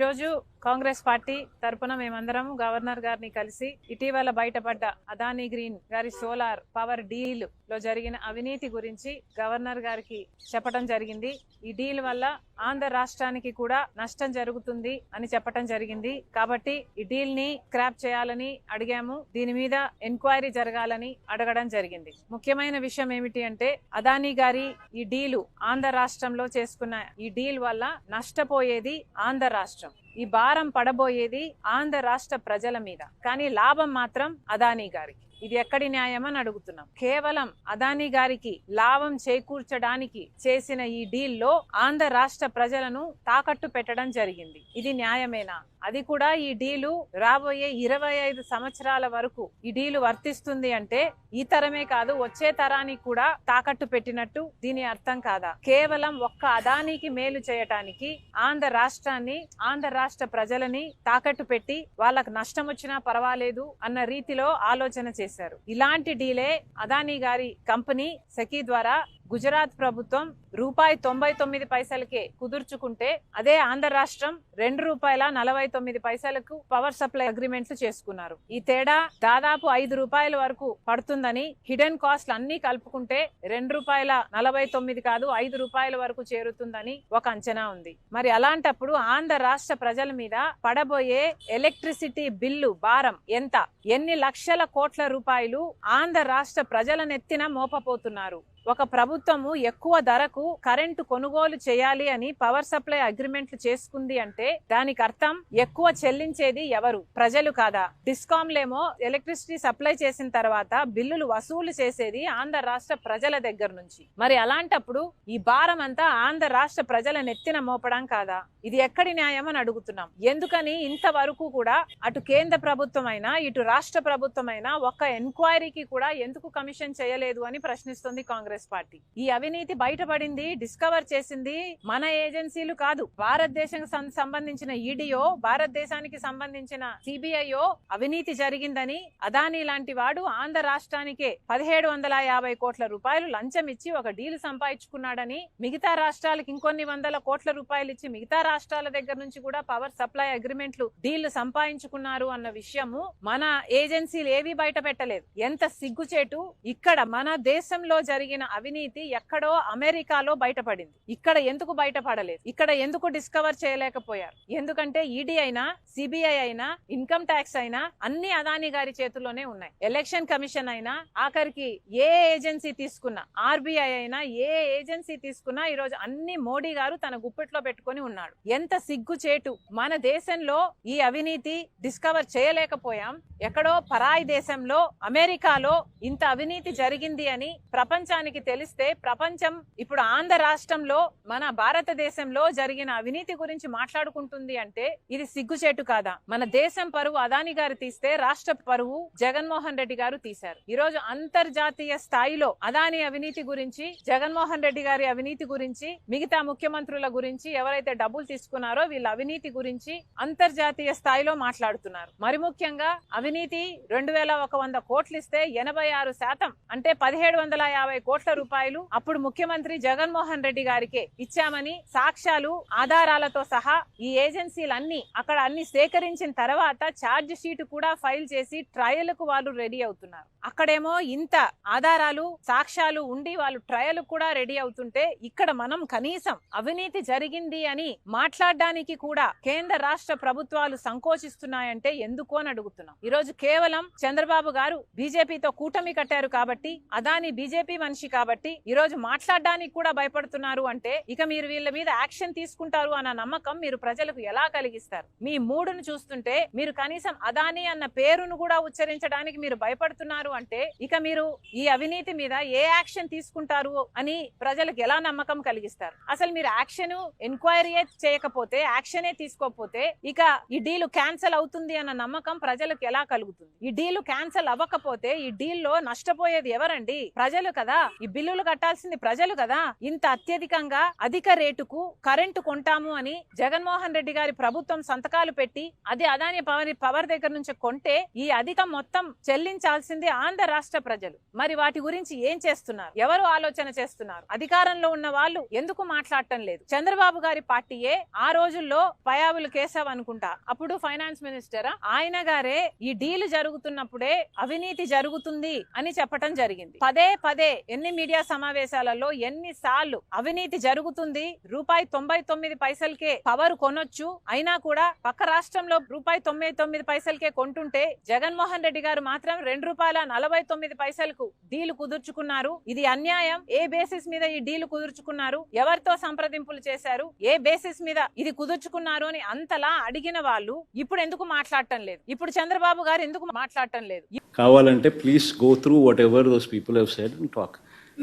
ఈరోజు కాంగ్రెస్ పార్టీ తరపున మేమందరం గవర్నర్ గారిని కలిసి ఇటీవల బయటపడ్డ అదానీ గ్రీన్ గారి సోలార్ పవర్ డీల్ లో జరిగిన అవినీతి గురించి గవర్నర్ గారికి చెప్పడం జరిగింది. ఈ డీల్ వల్ల ఆంధ్ర రాష్ట్రానికి కూడా నష్టం జరుగుతుంది అని చెప్పడం జరిగింది. కాబట్టి ఈ డీల్ ని స్క్రాప్ చేయాలని అడిగాము. దీని మీద ఎంక్వైరీ జరగాలని అడగడం జరిగింది. ముఖ్యమైన విషయం ఏమిటి అంటే అదానీ గారి ఈ డీలు ఆంధ్ర రాష్ట్రంలో చేసుకున్న ఈ డీల్ వల్ల నష్టపోయేది ఆంధ్ర రాష్ట్రం. ఈ భారం పడబోయేది ఆంధ్ర రాష్ట్ర ప్రజల మీద. కానీ లాభం మాత్రం అదానీ గారికి. ఇది ఎక్కడి న్యాయం అని అడుగుతున్నాం. కేవలం అదానీ గారికి లాభం చేకూర్చడానికి చేసిన ఈ డీల్ లో ఆంధ్ర రాష్ట్ర ప్రజలను తాకట్టు పెట్టడం జరిగింది. ఇది న్యాయమేనా? అది కూడా ఈ డీలు రాబోయే 25 సంవత్సరాల వరకు ఈ డీలు వర్తిస్తుంది అంటే ఈ తరమే కాదు వచ్చే తరానికి కూడా తాకట్టు పెట్టినట్టు దీని అర్థం కాదా? కేవలం ఒక్క అదానీకి మేలు చేయటానికి ఆంధ్ర రాష్ట్రాన్ని ఆంధ్ర రాష్ట్ర ప్రజలని తాకట్టు పెట్టి వాళ్ళకు నష్టం వచ్చినా పర్వాలేదు అన్న రీతిలో ఆలోచన చేశారు. ఇలాంటి డీలే అదానీ గారి కంపెనీ సెకీ ద్వారా గుజరాత్ ప్రభుత్వం ₹99 కుదుర్చుకుంటే అదే ఆంధ్ర రాష్ట్రం ₹2.49 పవర్ సప్లై అగ్రిమెంట్లు చేసుకున్నారు. ఈ తేడా దాదాపు ₹5 వరకు పడుతుందని, హిడెన్ కాస్ట్ అన్ని కలుపుకుంటే ₹2.49 కాదు ₹5 వరకు చేరుతుందని ఒక అంచనా ఉంది. మరి అలాంటప్పుడు ఆంధ్ర రాష్ట్ర ప్రజల మీద పడబోయే ఎలక్ట్రిసిటీ బిల్లు భారం ఎంత? ఎన్ని లక్షల కోట్ల రూపాయలు ఆంధ్ర రాష్ట్ర ప్రజల నెత్తిన మోపపోతున్నారు? ఒక ప్రభుత్వము ఎక్కువ ధరకు కరెంటు కొనుగోలు చేయాలి అని పవర్ సప్లై అగ్రిమెంట్లు చేసుకుంది అంటే దానికి అర్థం ఎక్కువ చెల్లించేది ఎవరు? ప్రజలు కాదా? డిస్కాంలేమో ఎలక్ట్రిసిటీ సప్లై చేసిన తర్వాత బిల్లులు వసూలు చేసేది ఆంధ్ర రాష్ట్ర ప్రజల దగ్గర నుంచి. మరి అలాంటప్పుడు ఈ భారం అంతా ఆంధ్ర రాష్ట్ర ప్రజల నెత్తిన మోపడం కాదా? ఇది ఎక్కడి న్యాయం అని అడుగుతున్నాం. ఎందుకని ఇంతవరకు కూడా అటు కేంద్ర ప్రభుత్వం అయినా ఇటు రాష్ట్ర ప్రభుత్వం అయినా ఒక్క ఎంక్వైరీకి కూడా ఎందుకు కమిషన్ చేయలేదు అని ప్రశ్నిస్తుంది కాంగ్రెస్ పార్టీ. ఈ అవినీతి బయటపడింది, డిస్కవర్ చేసింది మన ఏజెన్సీలు కాదు. భారతదేశానికి సంబంధించిన ఈడీఓ, భారతదేశానికి సంబంధించిన సిబిఐఓ అవినీతి జరిగిందని అదానీ లాంటి వాడు ఆంధ్ర రాష్ట్రానికే 1750 కోట్ల రూపాయలు లంచం ఇచ్చి ఒక డీల్ సంపాదించుకున్నాడని, మిగతా రాష్ట్రాలకు ఇంకొన్ని వందల కోట్ల రూపాయలు ఇచ్చి మిగతా రాష్ట్రాల దగ్గర నుంచి కూడా పవర్ సప్లై అగ్రిమెంట్లు డీల్ సంపాదించుకున్నారు అన్న విషయము మన ఏజెన్సీలు ఏవి బయట పెట్టలేదు. ఎంత సిగ్గుచేటు! ఇక్కడ మన దేశంలో జరిగిన అవినీతి ఎక్కడో అమెరికాలో బయటపడింది. ఇక్కడ ఎందుకు బయటపడలేదు? ఇక్కడ ఎందుకు డిస్కవర్ చేయలేకపోయారు? ఎందుకంటే ఈడీ అయినా సిబిఐ అయినా ఇన్కమ్ ట్యాక్స్ అయినా అన్ని అదానీ గారి చేతుల్లోనే ఉన్నాయి. ఎలక్షన్ కమిషన్ అయినా ఆఖరికి ఏ ఏజెన్సీ తీసుకున్నా, ఆర్బీఐ అయినా ఏ ఏజెన్సీ తీసుకున్నా ఈరోజు అన్ని మోడీ గారు తన గుప్పెట్లో పెట్టుకుని ఉన్నాడు. ఎంత సిగ్గుచేటు! మన దేశంలో ఈ అవినీతి డిస్కవర్ చేయలేకపోయాం. ఎక్కడో పరాయి దేశంలో అమెరికాలో ఇంత అవినీతి జరిగింది అని ప్రపంచానికి తెలిస్తే ప్రపంచం ఇప్పుడు ఆంధ్ర రాష్ట్రంలో మన భారతదేశంలో జరిగిన అవినీతి గురించి మాట్లాడుకుంటుంది అంటే ఇది సిగ్గుచేటు కాదా? మన దేశం పరువు అదానీ గారు తీస్తే రాష్ట్ర పరువు జగన్మోహన్ రెడ్డి గారు తీశారు. ఈ రోజు అంతర్జాతీయ స్థాయిలో అదానీ అవినీతి గురించి, జగన్మోహన్ రెడ్డి గారి అవినీతి గురించి, మిగతా ముఖ్యమంత్రుల గురించి, ఎవరైతే డబ్బులు తీసుకున్నారో వీళ్ళ అవినీతి గురించి అంతర్జాతీయ స్థాయిలో మాట్లాడుతున్నారు. మరి ముఖ్యంగా అవినీతి 2100 కోట్లు ఇస్తే 86% అంటే 1750 కోట్ల రూపాయలు అప్పుడు ముఖ్యమంత్రి జగన్మోహన్ రెడ్డి గారికే ఇచ్చామని సాక్ష్యాలు, ఆధారాలతో సహా ఈ ఏజెన్సీలన్నీ అక్కడ అన్ని సేకరించిన తర్వాత ఛార్జ్ షీట్ కూడా ఫైల్ చేసి ట్రయల్ కు వాళ్ళు రెడీ అవుతున్నారు. అక్కడేమో ఇంత ఆధారాలు, సాక్ష్యాలు ఉండి వాళ్ళు ట్రయల్ కూడా రెడీ అవుతుంటే ఇక్కడ మనం కనీసం అవినీతి జరిగింది అని మాట్లాడడానికి కూడా కేంద్ర రాష్ట్ర ప్రభుత్వాలు సంకోచిస్తున్నాయంటే ఎందుకు అని అడుగుతున్నాం. ఈ రోజు కేవలం చంద్రబాబు గారు బీజేపీతో కూటమి కట్టారు కాబట్టి, అదానీ బీజేపీ మనిషి కాబట్టి ఈ రోజు మాట్లాడడానికి కూడా భయపడుతున్నారు అంటే ఇక మీరు వీళ్ళ మీద యాక్షన్ తీసుకుంటారు అన్న నమ్మకం మీరు ప్రజలకు ఎలా కలిగిస్తారు? మీ మూడును చూస్తుంటే మీరు కనీసం అదానీ అన్న పేరును కూడా ఉచ్చరించడానికి మీరు భయపడుతున్నారు అంటే ఇక మీరు ఈ అవినీతి మీద ఏ యాక్షన్ తీసుకుంటారు అని ప్రజలకు ఎలా నమ్మకం కలిగిస్తారు? అసలు మీరు యాక్షన్ ఎంక్వైరీ చేయకపోతే, యాక్షనే తీసుకోకపోతే ఇక ఈ డీల్ క్యాన్సల్ అవుతుంది అన్న నమ్మకం ప్రజలకు ఎలా కలుగుతుంది? ఈ డీల్ క్యాన్సల్ అవ్వకపోతే ఈ డీల్ లో నష్టపోయేది ఎవరండి? ప్రజలు కదా. ఈ బిల్లులు కట్టాల్సింది ప్రజలు కదా. ఇంత అత్యధికంగా అధిక రేటుకు కరెంటు కొంటాము అని జగన్మోహన్ రెడ్డి గారి ప్రభుత్వం సంతకాలు పెట్టి అది అదాని పవర్ దగ్గర నుంచి కొంటే ఈ అధికం మొత్తం చెల్లించాల్సింది ఆంధ్ర రాష్ట్ర ప్రజలు. మరి వాటి గురించి ఏం చేస్తున్నారు? ఎవరు ఆలోచన చేస్తున్నారు? అధికారంలో ఉన్న వాళ్ళు ఎందుకు మాట్లాడటం లేదు? చంద్రబాబు గారి పార్టీయే ఆ రోజుల్లో పయావులు కేశవ్ అనుకుంటా, అప్పుడు ఫైనాన్స్ మినిస్టర్, ఆయన గారే ఈ డీల్ జరుగుతున్నప్పుడే అవినీతి జరుగుతుంది అని చెప్పటం జరిగింది. పదే పదే ఎన్ని మీడియా సమావేశాలలో ఎన్నిసార్లు అవినీతి జరుగుతుంది, ₹99 పవర్ కొనొచ్చు, అయినా కూడా పక్క రాష్ట్రంలో ₹99 కొంటుంటే జగన్మోహన్ రెడ్డి గారు మాత్రం ₹2.49 డీల్ కుదుర్చుకున్నారు. ఇది అన్యాయం. ఏ బేసిస్ మీద ఈ డీల్ కుదుర్చుకున్నారు? ఎవరితో సంప్రదింపులు చేశారు? ఏ బేసిస్ మీద ఇది కుదుర్చుకున్నారు అని అంతలా అడిగిన వాళ్ళు ఇప్పుడు ఎందుకు మాట్లాడటం లేదు? ఇప్పుడు చంద్రబాబు గారు ఎందుకు మాట్లాడటం లేదు? కావాలంటే please go through what ever those people have said and talk.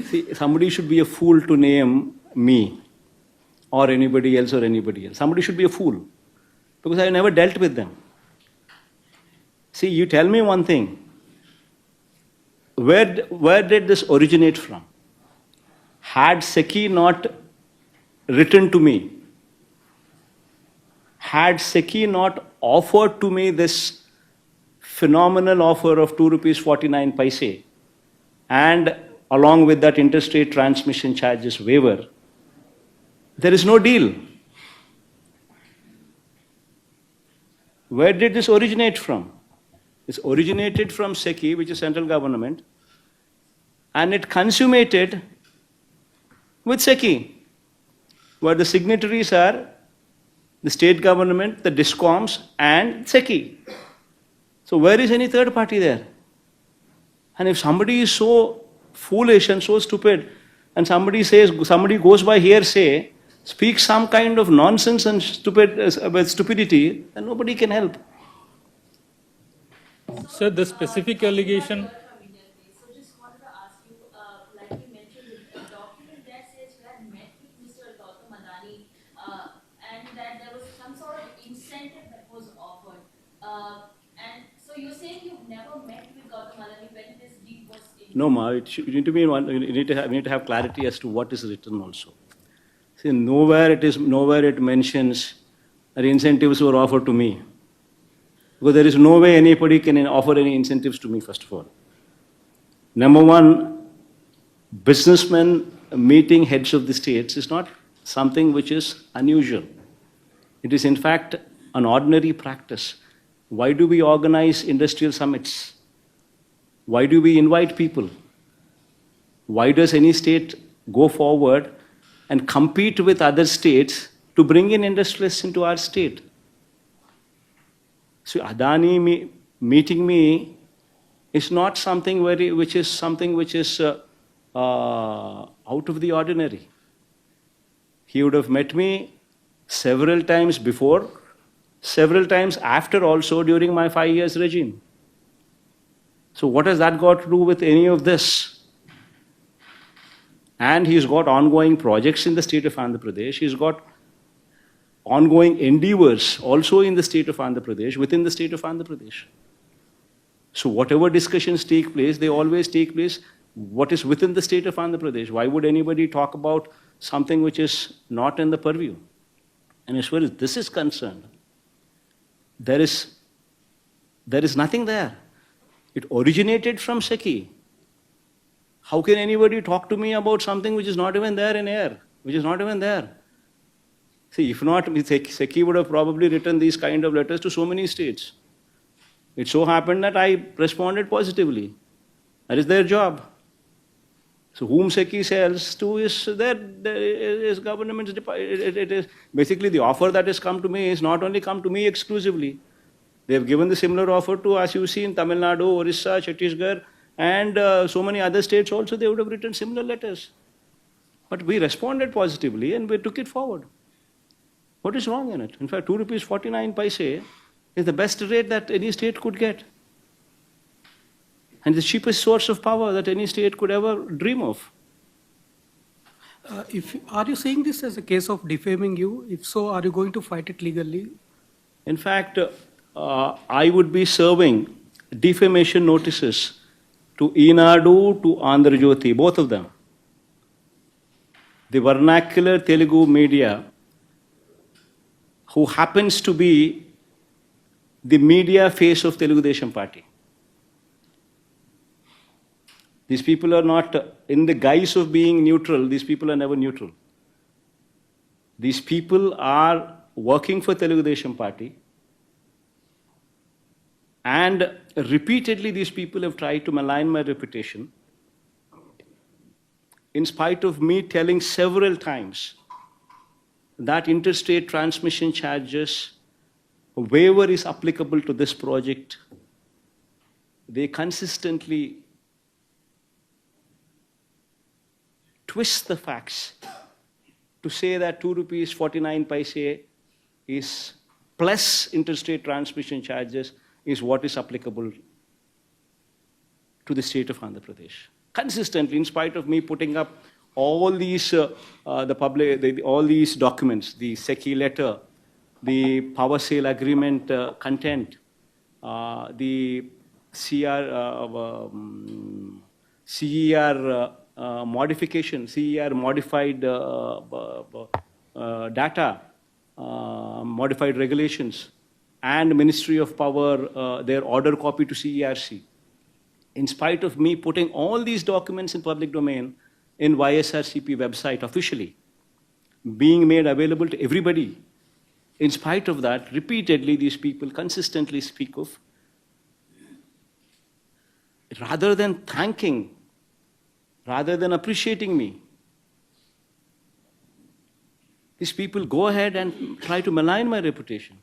See, somebody should be a fool to name me or anybody else. Somebody should be a fool because I have never dealt with them. See, you tell me one thing. Where did this originate from? Had Seki not written to me, had Seki not offered to me this phenomenal offer of ₹2.49 and along with that interstate transmission charges waiver, there is no deal. Where did this originate from? This originated from SECI, which is central government, and it consummated with SECI, where the signatories are the state government, the DISCOMs, and SECI. So where is any third party there? And if somebody is so foolish and so stupid, and somebody goes by hearsay, speaks some kind of nonsense and stupidity, then nobody can help. Sir, the specific allegation. So just wanted to ask you, like you mentioned, the document that says you had met with Mr. Gautam Adani, and that there was some sort of incentive that was offered. And so you're saying you've never met with Gautam Adani when this deal was in? No, Ma, you need to be one. You need to have clarity as to what is written also. See, nowhere it mentions that incentives were offered to me. Because there is no way anybody can offer any incentives to me, first of all. Number one, businessmen meeting heads of the states is not something which is unusual. It is, in fact, an ordinary practice. Why do we organize industrial summits? Why do we invite people? Why does any state go forward and compete with other states to bring in industrialists into our state? So Adani meeting me is not something which is out of the ordinary. He would have met me several times before, several times after also during my 5 years regime. So what has that got to do with any of this? And he's got ongoing projects in the state of Andhra Pradesh. He's got ongoing endeavors also in the state of Andhra Pradesh, within the state of Andhra Pradesh. So whatever discussions take place, they always take place what is within the state of Andhra Pradesh. Why would anybody talk about something which is not in the purview? And as far as this is concerned, there is nothing there. It originated from SECI. How can anybody talk to me about something which is not even there in air, which is not even there? See, if not, SECI would have probably written these kind of letters to so many states. It so happened that I responded positively. That is their job. So whom SECI sells to is government's department. It is basically the offer that has come to me is not only come to me exclusively. They have given the similar offer to, as you see, in Tamil Nadu, Orissa, Chhattisgarh, and so many other states also. They would have written similar letters. But we responded positively and we took it forward. What is wrong in it? In fact, ₹2.49 is the best rate that any state could get. And the cheapest source of power that any state could ever dream of. Are you saying this as a case of defaming you? If so, are you going to fight it legally? In fact, I would be serving defamation notices to Enadu, to Andhra Jyoti, both of them. the vernacular Telugu media, who happens to be the media face of Telugu Desam Party. These people are not, in the guise of being neutral, these people are never neutral. These people are working for Telugu Desam Party, and repeatedly these people have tried to malign my reputation, in spite of me telling several times that interstate transmission charges waiver is applicable to this project. They consistently twist the facts to say that 2 rupees 49 paise is plus interstate transmission charges is what is applicable to the state of Andhra Pradesh. Consistently, in spite of me putting up all these all these documents, the SECI letter, the power sale agreement content, the CER modification, CER modified data, modified regulations, and Ministry of Power, their order copy to CERC. In spite of me putting all these documents in public domain in YSRCP website officially, being made available to everybody, in spite of that, repeatedly these people consistently speak of, rather than thanking, rather than appreciating me, these people go ahead and try to malign my reputation.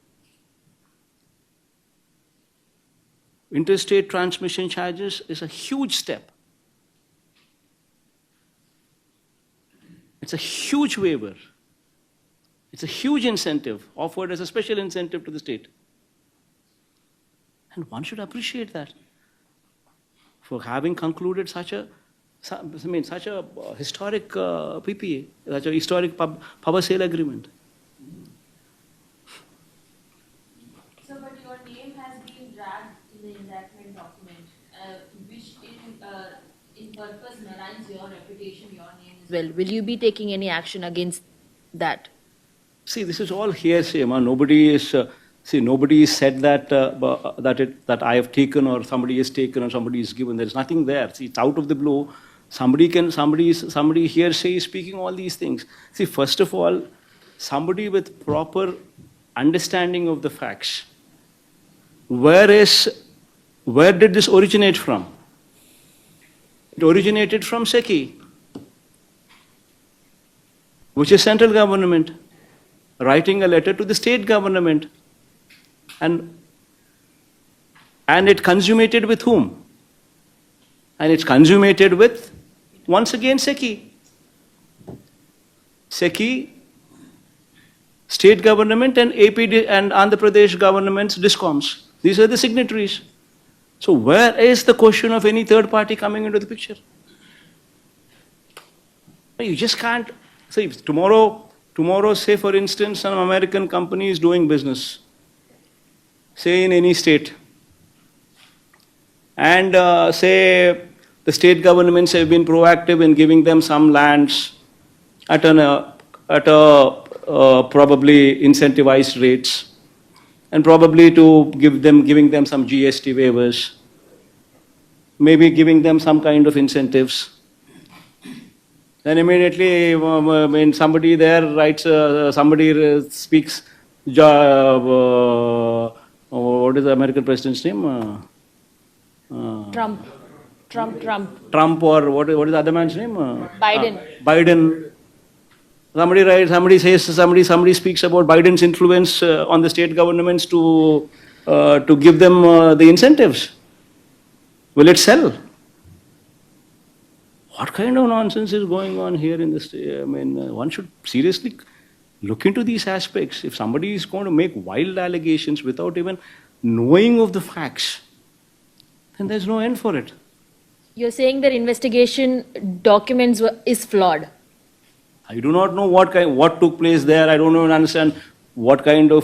Interstate transmission charges is a huge step. It's a huge waiver. It's a huge incentive offered as a special incentive to the state. And one should appreciate that for having concluded such a historic PPA, such a historic power sale agreement. So, but your name has been dragged in the indictment document, which in purpose maligns your reputation, your name as well. Will you be taking any action against that? See, this is all hearsay. Nobody is said that that I have taken or somebody has taken or somebody is given. There is nothing there. See, it's out of the blue. Somebody hearsay is speaking all these things. See, first of all, somebody with proper understanding of the facts. Where did this originate from? It originated from SECI, which is central government, writing a letter to the state government. And it consummated with whom? And it's consummated with, once again, SECI. SECI, state government, and APTS and Andhra Pradesh government's discoms. These are the signatories. So where is the question of any third party coming into the picture? You just can't. See, tomorrow, say for instance, an American company is doing business, say in any state, and say the state governments have been proactive in giving them some lands at probably incentivized rates, and probably to giving them some GST waivers, maybe giving them some kind of incentives. Then immediately, when somebody there writes, somebody speaks, what is the American president's name? Trump, or what is the other man's name? Biden. Biden. Somebody writes, somebody speaks about Biden's influence on the state governments to give them the incentives. Will it sell? What kind of nonsense is going on here in this? One should seriously look into these aspects. If somebody is going to make wild allegations without even knowing of the facts, then there's no end for it. You're saying that investigation documents is flawed. I do not know what took place there. I don't even understand what kind of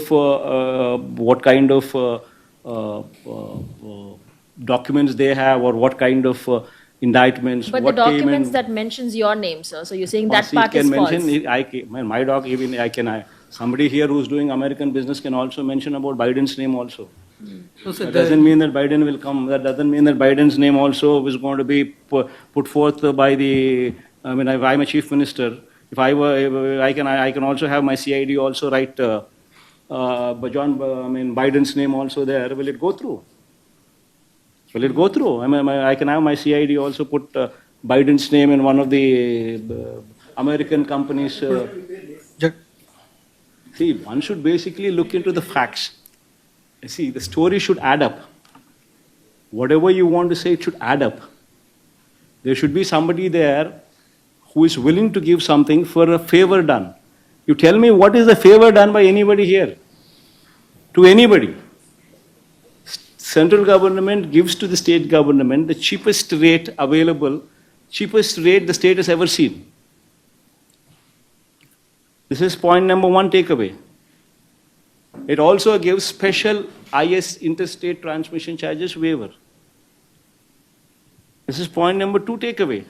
documents they have, or what kind of indictments. But the what came documents in, that mentions your name, sir, so you're saying that See, part can is mention, false. my doc, even somebody here who's doing American business can also mention about Biden's name also. So, sir, That doesn't mean that Biden will come. That doesn't mean that Biden's name also is going to be put forth by the. I mean, if I'm a chief minister, if I were, I can also have my CID also write Biden's name also there. Will it go through? Will it go through? I mean, I can have my CID also put Biden's name in one of the American companies. See, one should basically look into the facts. See, the story should add up. Whatever you want to say, it should add up. There should be somebody there who is willing to give something for a favor done. You tell me what is the favor done by anybody here? To anybody. Central government gives to the state government the cheapest rate available, cheapest rate the state has ever seen. This is point number one takeaway. It also gives special IS interstate transmission charges waiver. This is point number two takeaway.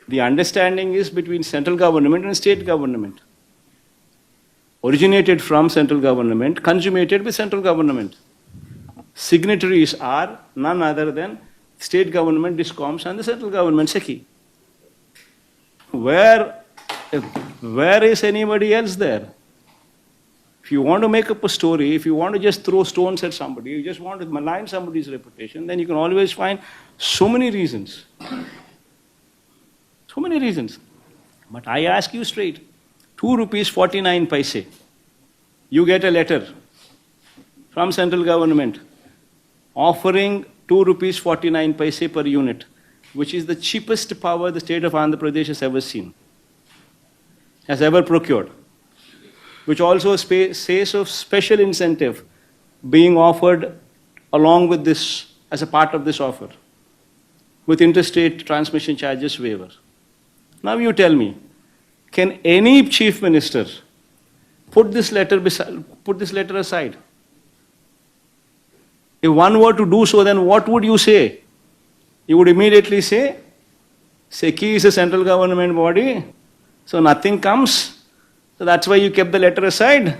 The understanding is between central government and state government. Originated from central government, consummated with central government. Signatories are none other than state government, DISCOMs, and the central government, SECI. Where is anybody else there? If you want to make up a story, if you want to just throw stones at somebody, you just want to malign somebody's reputation, then you can always find so many reasons. So many reasons. But I ask you straight, 2 rupees 49 paise. You get a letter from central government offering 2 rupees 49 paise per unit, which is the cheapest power the state of Andhra Pradesh has ever seen, has ever procured, which also says of special incentive being offered along with this, as a part of this offer, with interstate transmission charges waiver. Now you tell me, can any chief minister put this letter aside? If one were to do so, then what would you say? You would immediately say, SECI is a central government body, so nothing comes. So that's why you kept the letter aside.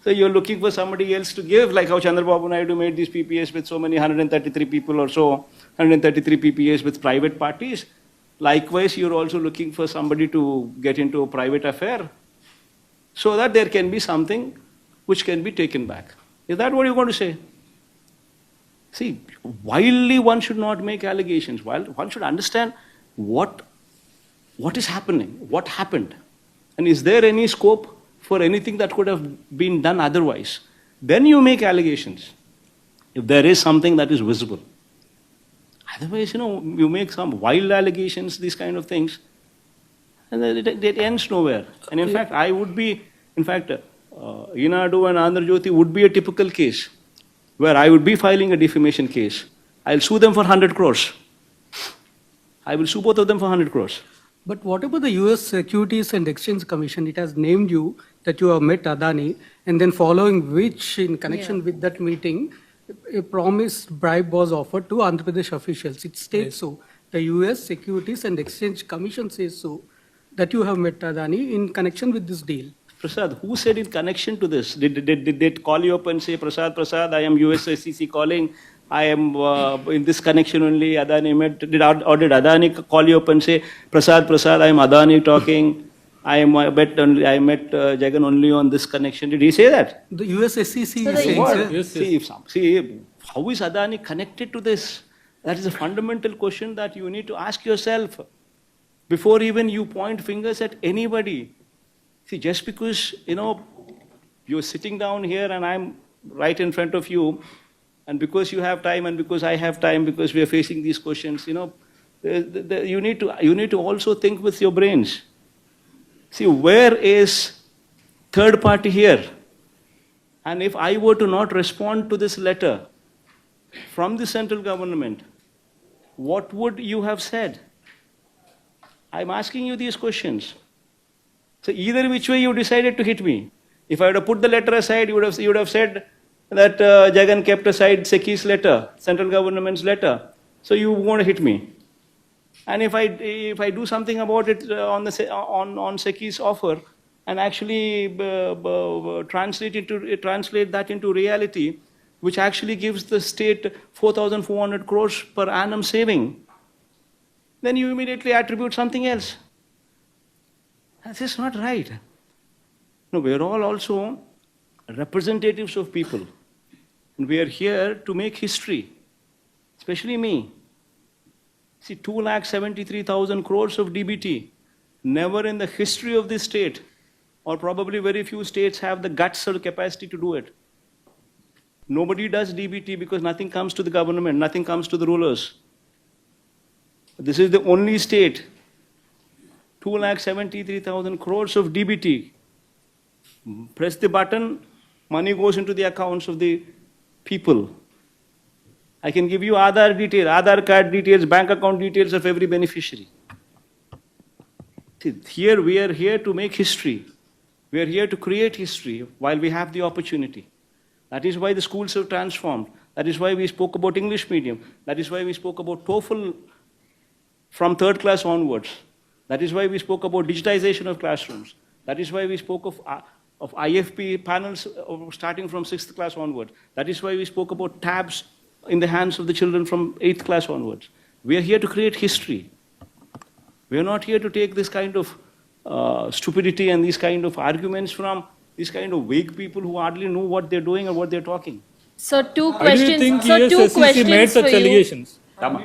So you're looking for somebody else to give, like how Chandrababu Naidu made these PPAs with so many 133 people or so, 133 PPAs with private parties. Likewise, you're also looking for somebody to get into a private affair so that there can be something which can be taken back. Is that what you're going to say? See, wildly one should not make allegations. One should understand what is happening, what happened. And is there any scope for anything that could have been done otherwise? Then you make allegations, if there is something that is visible. Otherwise, you make some wild allegations, these kind of things, and it ends nowhere. And in fact, Enadu and Andhra Jyoti would be a typical case where I would be filing a defamation case. I'll sue them for 100 crores. I will sue both of them for 100 crores. But what about the US Securities and Exchange Commission? It has named you that you have met Adani, and then following which, in connection with that meeting, a promised bribe was offered to Andhra Pradesh officials. It states so. The US Securities and Exchange Commission says so, that you have met Adani in connection with this deal. Prasad, who said in connection to this? Did they call you up and say, Prasad, I am US SEC calling, I am in this connection only, Adani met, or did Adani call you up and say, Prasad, I am Adani talking, I met Jagan only on this connection. Did he say that? The US SEC is So saying, What? sir. Yes, See, how is Adani connected to this? That is a fundamental question that you need to ask yourself before even you point fingers at anybody. See, just because, you're sitting down here and I'm right in front of you, and because you have time and because I have time, because we are facing these questions, you need to also think with your brains. See, where is third party here? And if I were to not respond to this letter from the central government, what would you have said? I'm asking you these questions. So either which way you decided to hit me. If I would have put the letter aside, you would have said that Jagan kept aside SECI's letter, central government's letter. So you want to hit me. And if I do something about it on SECI's offer and actually translate that into reality, which actually gives the state 4,400 crores per annum saving, then you immediately attribute something else. This is not right. No, we are all also representatives of people. And we are here to make history, especially me. See, 2,73,000 crores of DBT. Never in the history of this state, or probably very few states have the guts or capacity to do it. Nobody does DBT because nothing comes to the government, nothing comes to the rulers. This is the only state. 2,73,000 crores of DBT. Press the button, money goes into the accounts of the people. I can give you Aadhaar details, Aadhaar card details, bank account details of every beneficiary. See, here we are here to make history. We are here to create history while we have the opportunity. That is why the schools have transformed. That is why we spoke about English medium. That is why we spoke about TOEFL from 3rd class onwards. That is why we spoke about digitization of classrooms. That is why we spoke of IFP panels starting from 6th class onwards. That is why we spoke about tabs in the hands of the children from 8th class onwards. We are here to create history. We are not here to take this kind of stupidity and these kind of arguments from these kind of vague people who hardly know what they're doing or what they're talking. So two Why do you questions. think So two ESSEC made questions such for you. allegations? Tama.